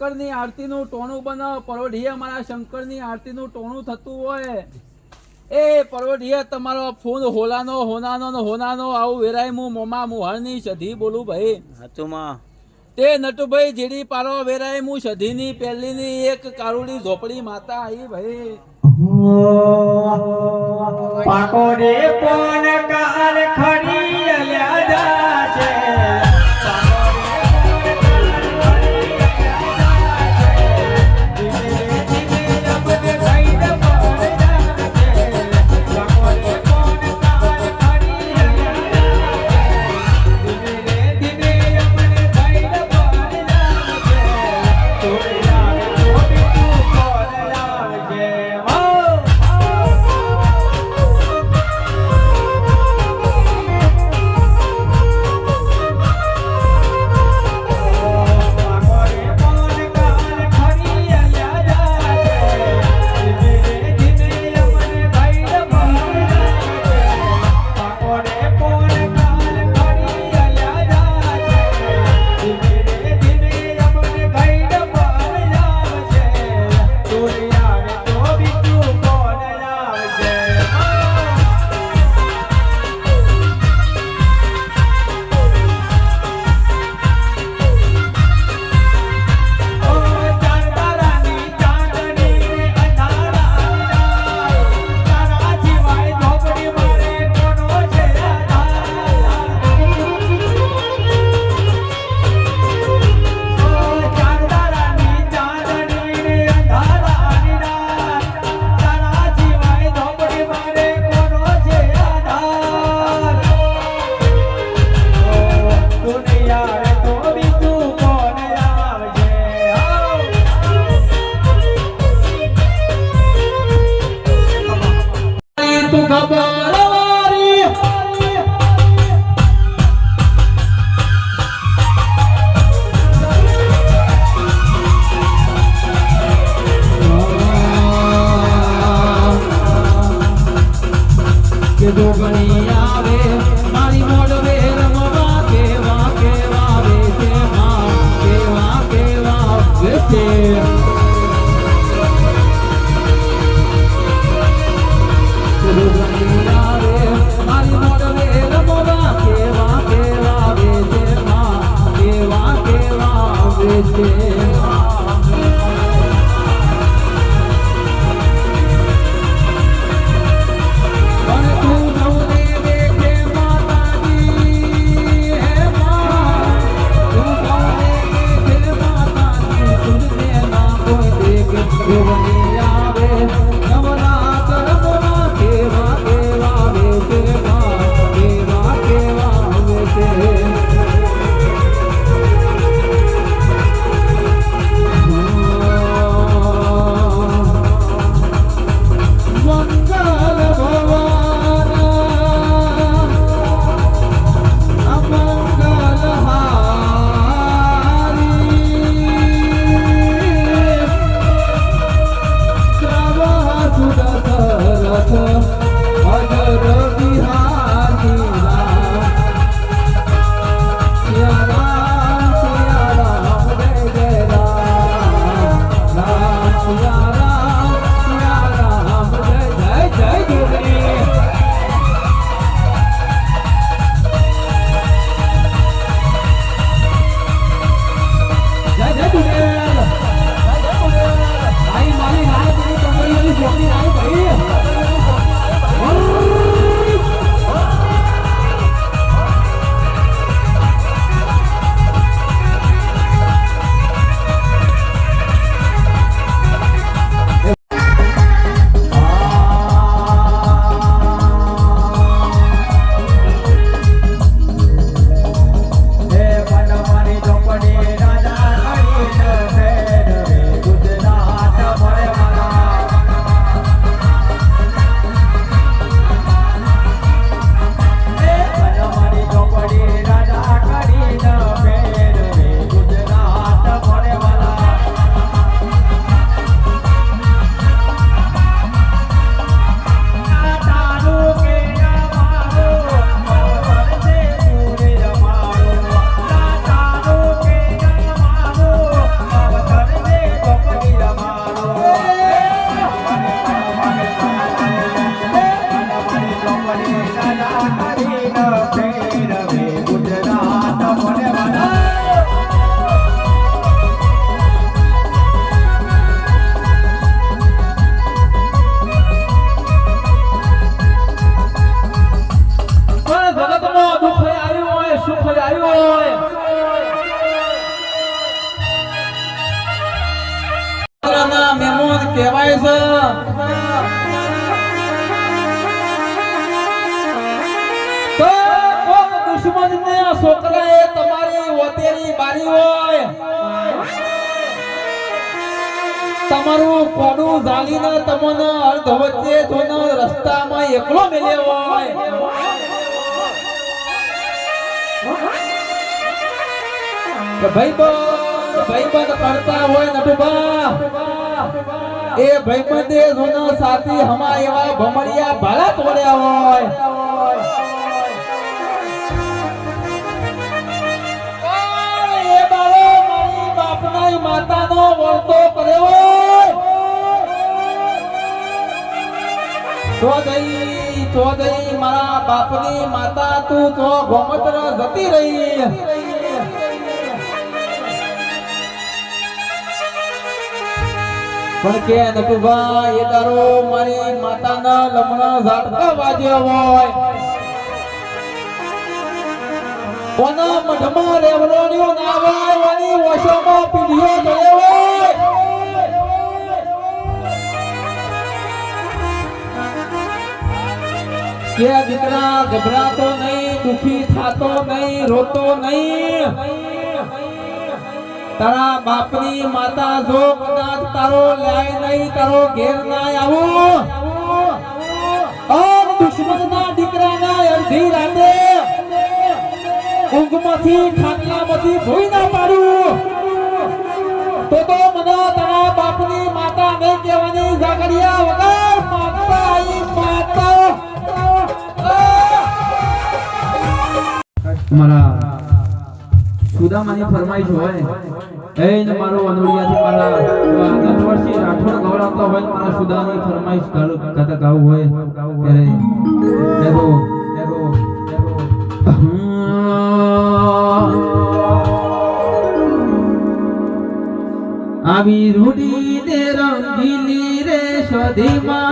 શંકરની આરતીનું ટોણું બનાવ. પરોઢીએ મારા શંકરની આરતીનું ટોણું થતું હોય એ પરોઢીએ તમારો ફૂન હોલાનો હોનાનો ને હોનાનો આવું વેરાય હું મોમા મુહળની સધી બોલું ભાઈ. હાચુમાં તે નટુભાઈ જેડી પારો વેરાય હું સધીની પહેલીની એક કારુડી ઝોપડી માતા આવી ભાઈ. પાકો રે કોણ કાર ખરી અલ્યા છે મને સદા કરીને ફેરવે ગુજરાત મને વાલા. પણ જગતમાં દુઃખ આવ્યું હોય સુખ આવ્યું હોય ના મહેમાન કહેવાય છે. તો કોક દુશ્મનને છોકરાએ તમારી ઓતેરી બારી હોય તમારું કોડું ઝાલીને તમને અર્ધ વચ્ચે જોઈને રસ્તામાં એકલો મેલ્યો હોય ભાઈબંધ કરતા હોય નટુબા એ ભાઈબંધે જોનો સાથી હમા એવા ભમરિયા ભાલા તોડ્યા હોય એ બાળો મારી બાપના માતાનો વળતો કર્યો તો દઈ મારા બાપની માતા તું તો ગોમત્ર જતી રહી. પણ કે નટુભા એ તારો મારી માતાના લમણા ઝાટકા વાજ્યો હોય કોના મઢમાં રેવરોણ્યો ના હોય ઓની વશોમાં પીઢીઓ ગયો હોય કે દીકરા ગભરાતો નહીં દુખી થાતો નહીં રોતો નહીં. તારા બાપની માતા જો કદાચ તારો લાય નહીં તારો ઘેર ના આવો ઓર દુશ્મનના દીકરાના અડધી રાતે ઊંઘમાંથી ખાટલામાંથી ભોઈ ના પાડું તો મને તારા બાપની માતા નહીં કહેવાની ઝાકડિયા વગર માતા આઈ માતા. મારા સુદામાની ફરમાઈશ હોય એને મારો અનોડિયાથી મારા 10 વર્ષથી રાઠોડ ગવડાવતા હોય મારા સુદાની ફરમાઈશ કથા ગાવું હોય ત્યારે આવી રૂડી ને રંગીલી રે સ્વધીમાં